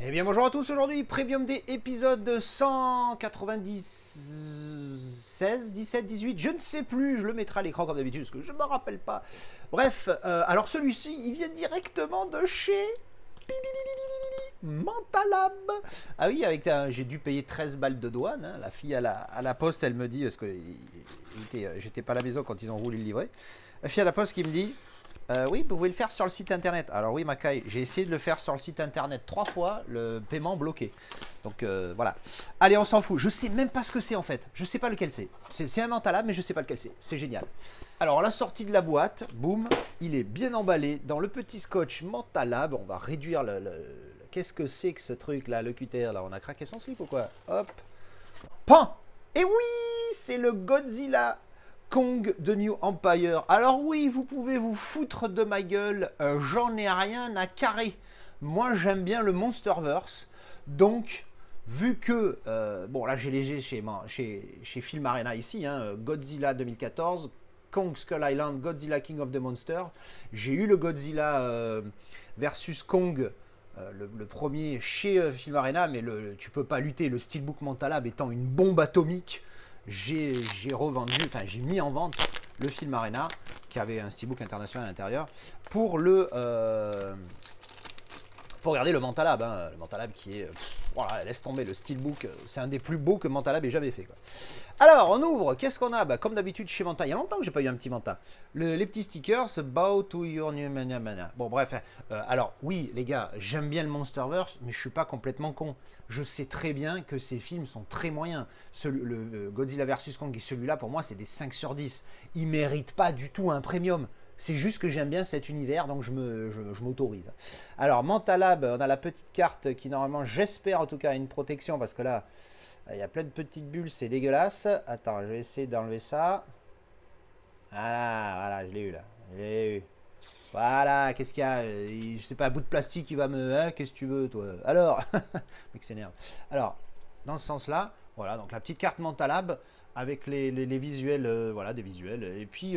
Eh bien bonjour à tous, aujourd'hui Premium Day épisode 196, 17, 18, je ne sais plus, je le mettrai à l'écran comme d'habitude parce que je ne me rappelle pas. Bref, alors celui-ci il vient directement de chez Mentalab. Ah oui, j'ai dû payer 13 balles de douane, hein. La fille à la poste elle me dit, parce que j'étais pas à la maison quand ils ont roulé le livret, la fille à la poste qui me dit oui, vous pouvez le faire sur le site internet. Alors oui, Makai, j'ai essayé de le faire sur le site internet 3 fois, le paiement bloqué. Donc voilà. Allez, on s'en fout. Je sais même pas ce que c'est en fait. Je sais pas lequel c'est. C'est un Mentalab, mais je sais pas lequel c'est. C'est génial. Alors, la sortie de la boîte, boum, il est bien emballé dans le petit scotch Mentalab. On va réduire Qu'est-ce que c'est que ce truc là, le cutter là? On a craqué son slip ou quoi? Hop. Pan. Et oui, c'est le Godzilla Kong de New Empire. Alors oui, vous pouvez vous foutre de ma gueule, j'en ai rien à carrer. Moi, j'aime bien le Monsterverse. Donc, vu que, bon là j'ai léger chez Film Arena ici, hein, Godzilla 2014, Kong Skull Island, Godzilla King of the Monsters. J'ai eu le Godzilla versus Kong, le premier chez Film Arena, mais tu peux pas lutter. Le Steelbook Mentalab étant une bombe atomique, j'ai revendu, enfin j'ai mis en vente le Film Arena, qui avait un steelbook international à l'intérieur, pour faut regarder le Mentalab, hein, le Mentalab qui est, voilà, laisse tomber, le steelbook, c'est un des plus beaux que Mentalab ait jamais fait, quoi. Alors, on ouvre, qu'est-ce qu'on a? Comme d'habitude chez Manta, il y a longtemps que j'ai pas eu un petit Manta. Les petits stickers, bow to your new mana. Bon, bref, alors oui, les gars, j'aime bien le Monsterverse, mais je suis pas complètement con. Je sais très bien que ces films sont très moyens. Le Godzilla vs Kong et celui-là, pour moi, c'est des 5 sur 10. Ils méritent pas du tout un premium. C'est juste que j'aime bien cet univers, donc je m'autorise. Alors, Mentalab, on a la petite carte qui, normalement, j'espère en tout cas, a une protection, parce que là, il y a plein de petites bulles, c'est dégueulasse. Attends, je vais essayer d'enlever ça. Voilà, je l'ai eu là. Je l'ai eu. Voilà, qu'est-ce qu'il y a? Je sais pas, un bout de plastique qui va me. Hein, qu'est-ce que tu veux, toi? Alors, mec s'énerve. Alors, dans ce sens-là, voilà, donc la petite carte Mentalab avec les visuels, voilà, des visuels. Et puis,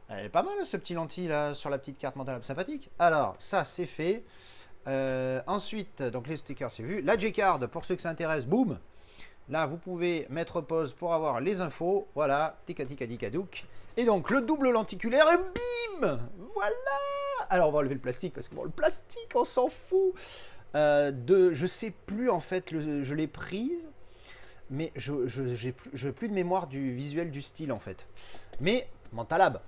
elle est pas mal ce petit lentille là sur la petite carte Mentalab, sympathique. Alors, ça c'est fait. Ensuite, donc les stickers c'est vu. La J-Card, pour ceux que ça intéresse, boum. Là, vous pouvez mettre pause pour avoir les infos. Voilà, tika tika tika douk. Et donc, le double lenticulaire, et bim. Voilà. Alors, on va enlever le plastique, parce que bon, le plastique, on s'en fout. Je sais plus, en fait, je l'ai prise, mais je n'ai plus de mémoire du visuel du style, en fait. Mais, Mentalab,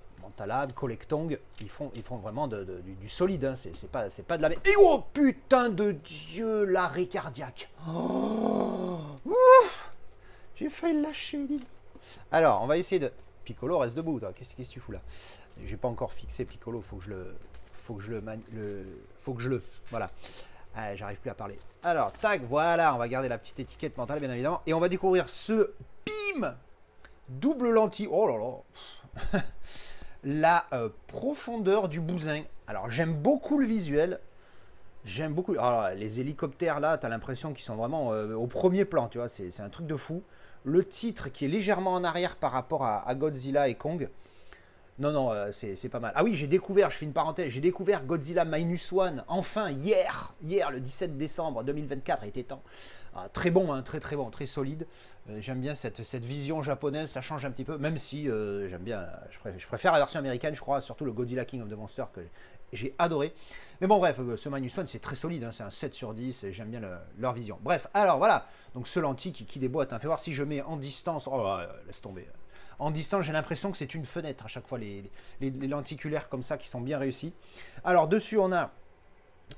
Collectong, ils font vraiment du solide, hein. C'est pas de la merde. Et oh putain de Dieu, l'arrêt cardiaque. Oh, j'ai failli le lâcher, dis. Alors, on va essayer de. Piccolo, reste debout, toi. Qu'est-ce que tu fous là? J'ai pas encore fixé Piccolo, faut que je le. Faut que je le. Voilà. Ah, j'arrive plus à parler. Alors, tac, voilà, on va garder la petite étiquette mentale, bien évidemment. Et on va découvrir ce PIM double lentille. Oh là là. La profondeur du bousin. Alors, j'aime beaucoup le visuel. J'aime beaucoup. Alors, les hélicoptères là, t'as l'impression qu'ils sont vraiment au premier plan, tu vois. C'est un truc de fou. Le titre qui est légèrement en arrière par rapport à Godzilla et Kong. Non, non, c'est pas mal. Ah oui, j'ai découvert, je fais une parenthèse, j'ai découvert Godzilla Minus One, enfin, hier, le 17 décembre 2024, il était temps. Ah, très bon, hein, très très bon, très solide. J'aime bien cette vision japonaise, ça change un petit peu, même si j'aime bien, je préfère la version américaine, je crois, surtout le Godzilla King of the Monster que j'ai adoré. Mais bon, bref, ce Minus One, c'est très solide, hein, c'est un 7 sur 10, et j'aime bien leur vision. Bref, alors voilà, donc ce lentille qui déboîte, hein, fais voir si je mets en distance, oh, laisse tomber. En distance, j'ai l'impression que c'est une fenêtre à chaque fois, les lenticulaires comme ça qui sont bien réussis. Alors, dessus, on a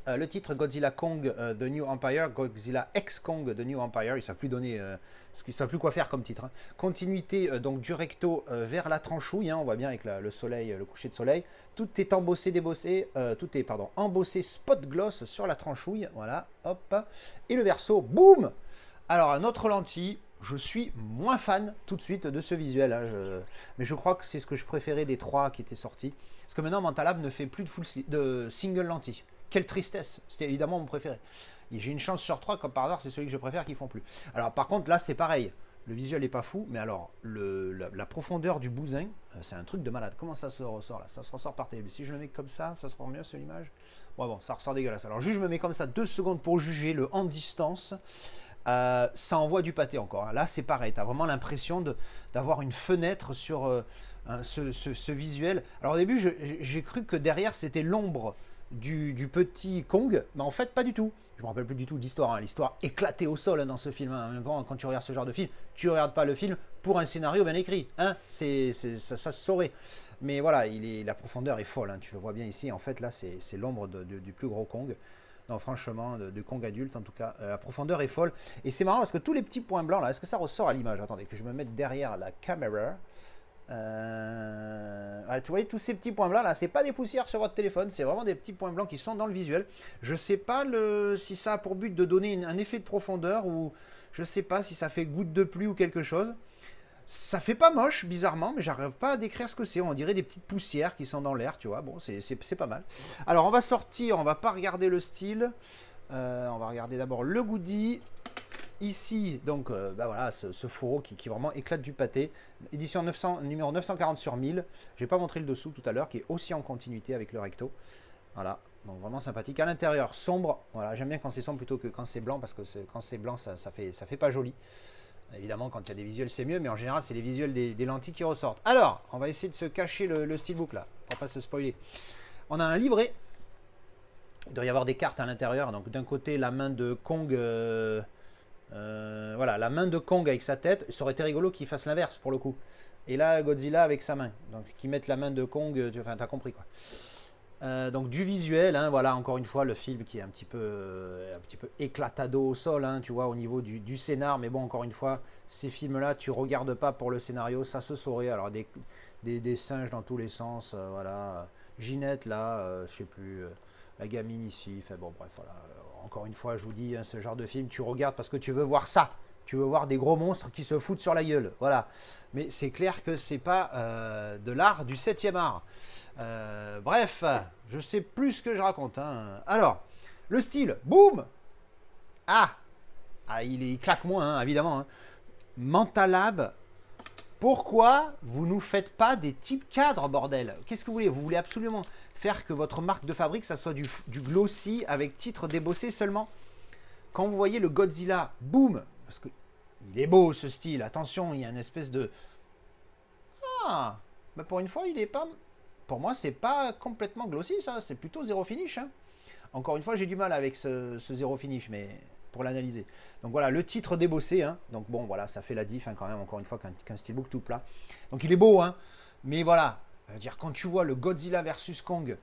le titre Godzilla Kong de New Empire, Godzilla X Kong de New Empire. Ils ne savent plus donner, ils ne savent plus quoi faire comme titre, hein. Continuité donc du recto vers la tranchouille, hein, on voit bien avec le soleil, le coucher de soleil. Tout est embossé, débossé, tout est embossé spot gloss sur la tranchouille. Voilà, hop. Et le verso, boum. Alors, un autre lentille. Je suis moins fan tout de suite de ce visuel, hein, mais je crois que c'est ce que je préférais des 3 qui étaient sortis. Parce que maintenant, Mentalab ne fait plus de single lentille. Quelle tristesse, c'était évidemment mon préféré. J'ai une chance sur 3, comme par hasard, c'est celui que je préfère qu'ils font plus. Alors par contre, là, c'est pareil. Le visuel est pas fou, mais alors, la profondeur du bousin, c'est un truc de malade. Comment ça se ressort là? Ça se ressort par télé. Si je le mets comme ça se rend mieux sur l'image. Ouais, bon, ça ressort dégueulasse. Alors, juste, je me mets comme ça 2 secondes pour juger le en distance. Ça envoie du pâté encore, hein. Là, c'est pareil. Tu as vraiment l'impression d'avoir une fenêtre sur ce visuel. Alors, au début, j'ai cru que derrière, c'était l'ombre du petit Kong, mais en fait, pas du tout. Je me rappelle plus du tout de l'histoire, hein. L'histoire éclatée au sol, hein, dans ce film, hein. Même quand tu regardes ce genre de film, tu regardes pas le film pour un scénario bien écrit, hein. Ça se saurait. Mais voilà, la profondeur est folle, hein. Tu le vois bien ici. En fait, là, c'est l'ombre du plus gros Kong. Non, franchement, de Kong adulte, en tout cas, la profondeur est folle. Et c'est marrant parce que tous les petits points blancs, là, est-ce que ça ressort à l'image? Attendez, que je me mette derrière la caméra. Tu voyez tous ces petits points blancs là, c'est pas des poussières sur votre téléphone, c'est vraiment des petits points blancs qui sont dans le visuel. Je sais pas si ça a pour but de donner un effet de profondeur ou je sais pas si ça fait goutte de pluie ou quelque chose. Ça fait pas moche, bizarrement, mais j'arrive pas à décrire ce que c'est. On dirait des petites poussières qui sont dans l'air, tu vois. Bon, c'est pas mal. Alors, on va sortir, on va pas regarder le style. On va regarder d'abord le goodie. Ici, donc, bah voilà, ce fourreau qui vraiment éclate du pâté. Édition 900, numéro 940 sur 1000. Je n'ai pas montré le dessous tout à l'heure, qui est aussi en continuité avec le recto. Voilà, donc vraiment sympathique. À l'intérieur, sombre. Voilà, j'aime bien quand c'est sombre plutôt que quand c'est blanc, parce que quand c'est blanc, ça fait pas joli. Évidemment, quand il y a des visuels, c'est mieux, mais en général, c'est les visuels des lentilles qui ressortent. Alors, on va essayer de se cacher le steelbook là, pour pas se spoiler. On a un livret. Il doit y avoir des cartes à l'intérieur. Donc, d'un côté, la main de Kong. Voilà, la main de Kong avec sa tête. Ça aurait été rigolo qu'il fasse l'inverse pour le coup. Et là, Godzilla avec sa main. Donc, qu'ils mettent la main de Kong. Enfin, t'as compris quoi. Donc du visuel, hein, voilà, encore une fois, le film qui est un petit peu éclatado au sol, hein, tu vois, au niveau du scénar. Mais bon, encore une fois, ces films-là, tu regardes pas pour le scénario, ça se saurait. Alors des singes dans tous les sens, voilà. Ginette là, je sais plus, la gamine ici. Enfin bon, bref, voilà. Encore une fois, je vous dis, hein, ce genre de film, tu regardes parce que tu veux voir ça. Tu veux voir des gros monstres qui se foutent sur la gueule, voilà. Mais c'est clair que c'est pas de l'art du 7e art. Bref, je sais plus ce que je raconte, hein. Alors, le style, boum. Il claque moins, hein, évidemment, hein. Mentalab, pourquoi vous nous faites pas des types cadres, bordel? Qu'est-ce que vous voulez? Vous voulez absolument faire que votre marque de fabrique, ça soit du glossy avec titre débossé seulement? Quand vous voyez le Godzilla, boum, parce que il est beau ce style, attention, il y a une espèce de... mais pour une fois, il est pas... Pour moi, c'est pas complètement glossy, ça, c'est plutôt zéro finish, hein. Encore une fois, j'ai du mal avec ce zéro finish, mais pour l'analyser. Donc voilà, le titre débossé, hein. Donc bon, voilà, ça fait la diff, hein, quand même, encore une fois, qu'un steelbook tout plat. Donc il est beau, hein. Mais voilà, dire quand tu vois le Godzilla versus Kong,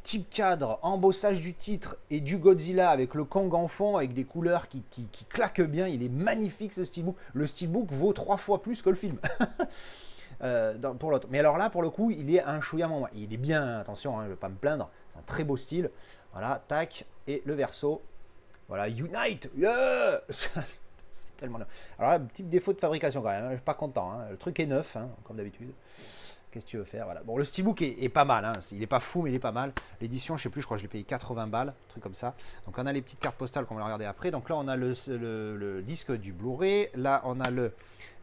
type cadre, embossage du titre et du Godzilla avec le Kong en fond, avec des couleurs qui claquent bien, il est magnifique ce steelbook. Le steelbook vaut 3 fois plus que le film. Pour l'autre. Mais alors là, pour le coup, il est un chouïa moins. Il est bien, attention, hein, je ne vais pas me plaindre. C'est un très beau style. Voilà, tac. Et le verso. Voilà, Unite. Yeah. C'est tellement neuf. Alors là, petit défaut de fabrication quand même. Hein, je suis pas content, hein. Le truc est neuf, hein, comme d'habitude. Qu'est-ce que tu veux faire? Voilà. Bon, le steelbook est pas mal, hein. Il est pas fou, mais il est pas mal. L'édition, je sais plus, je crois que je l'ai payé 80 balles, un truc comme ça. Donc on a les petites cartes postales qu'on va regarder après. Donc là, on a le disque du Blu-ray. Là, on a le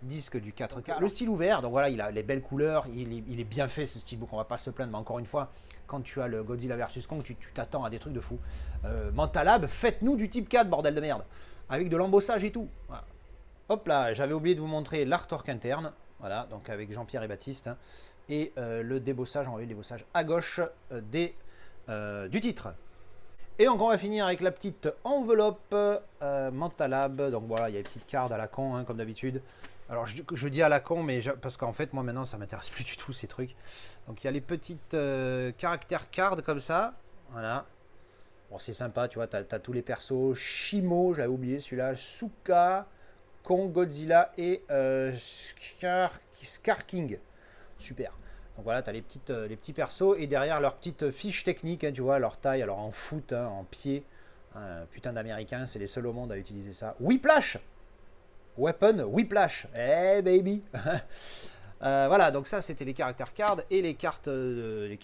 disque du 4K. Le style ouvert, donc voilà, il a les belles couleurs. Il est bien fait ce steelbook, on va pas se plaindre. Mais encore une fois, quand tu as le Godzilla vs Kong, tu t'attends à des trucs de fou. Mentalab, faites-nous du type 4, bordel de merde. Avec de l'embossage et tout. Voilà. Hop là, j'avais oublié de vous montrer l'artwork interne. Voilà, donc avec Jean-Pierre et Baptiste. Hein. Et le débossage, on va voir le débossage à gauche du titre. Et donc on va finir avec la petite enveloppe Mentalab. Donc voilà, il y a une petite carte à la con, hein, comme d'habitude. Alors je dis à la con, mais parce qu'en fait moi maintenant ça m'intéresse plus du tout ces trucs. Donc il y a les petites caractères cards comme ça. Voilà. Bon c'est sympa, tu vois, t'as tous les persos. Shimo, j'avais oublié celui-là. Suka, Kong, Godzilla et Scar King. Super. Donc voilà, tu as les petits persos et derrière leurs petites fiches techniques, hein, tu vois, leur taille, alors en foot, hein, en pied. Putain d'américains, c'est les seuls au monde à utiliser ça. Whiplash! Weapon Whiplash! Hey baby! Voilà, donc ça c'était les caractères cards et les cartes, voilà,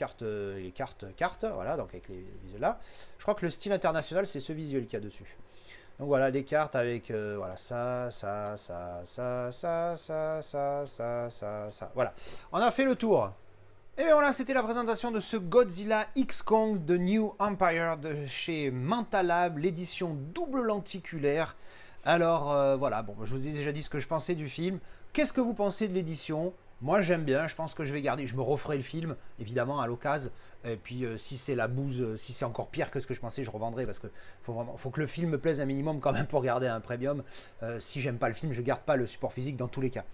donc avec les visuels là. Je crois que le style international, c'est ce visuel qu'il y a dessus. Donc voilà, des cartes avec voilà ça. Voilà, on a fait le tour. Et bien voilà, c'était la présentation de ce Godzilla X Kong de New Empire de chez Mentalab, l'édition double lenticulaire. Alors voilà, bon, je vous ai déjà dit ce que je pensais du film. Qu'est-ce que vous pensez de l'édition? Moi j'aime bien, je pense que je vais garder, je me referai le film, évidemment, à l'occasion. Et puis si c'est la bouse, si c'est encore pire que ce que je pensais, je revendrai parce que faut que le film me plaise un minimum quand même pour garder un premium. Si j'aime pas le film, je garde pas le support physique dans tous les cas.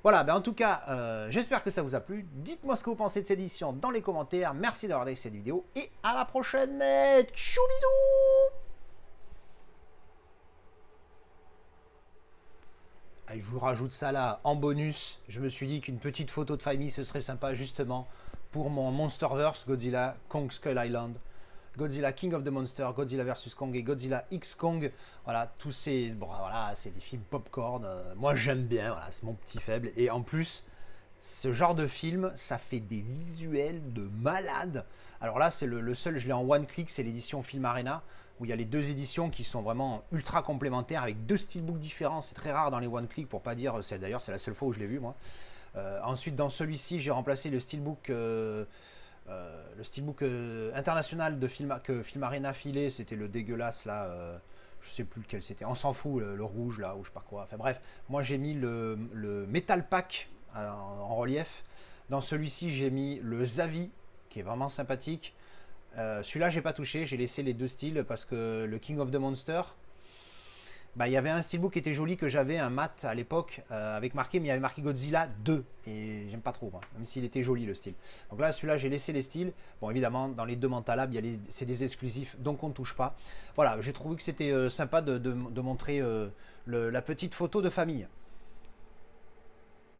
Voilà, ben en tout cas, j'espère que ça vous a plu. Dites-moi ce que vous pensez de cette édition dans les commentaires. Merci d'avoir regardé cette vidéo et à la prochaine. Tchou bisous. Allez, je vous rajoute ça là en bonus. Je me suis dit qu'une petite photo de famille, ce serait sympa justement pour mon Monsterverse Godzilla Kong Skull Island. Godzilla King of the Monster, Godzilla vs Kong et Godzilla X Kong. Voilà, tous ces. Bon, voilà, c'est des films popcorn. Moi, j'aime bien, voilà, c'est mon petit faible. Et en plus, ce genre de film, ça fait des visuels de malade. Alors là, c'est le seul, je l'ai en one click, c'est l'édition Film Arena, où il y a les deux éditions qui sont vraiment ultra complémentaires avec deux steelbooks différents. C'est très rare dans les one click, pour pas dire, d'ailleurs, c'est la seule fois où je l'ai vu, moi. Ensuite, dans celui-ci, j'ai remplacé le steelbook. International de film, que Film Arena filait, c'était le dégueulasse là, je sais plus lequel c'était, on s'en fout, le rouge là, ou je sais pas quoi. Enfin bref, moi j'ai mis le Metal Pack en relief. Dans celui-ci, j'ai mis le Zavi, qui est vraiment sympathique. Celui-là, j'ai pas touché, j'ai laissé les deux styles parce que le King of the Monster, bah, il y avait un steelbook qui était joli que j'avais, un mat à l'époque, avec marqué, mais il y avait marqué Godzilla 2. Et j'aime pas trop, moi, même s'il était joli le style. Donc là, celui-là, j'ai laissé les styles. Bon, évidemment, dans les deux Mentalab, c'est des exclusifs, donc on ne touche pas. Voilà, j'ai trouvé que c'était sympa de montrer la petite photo de famille.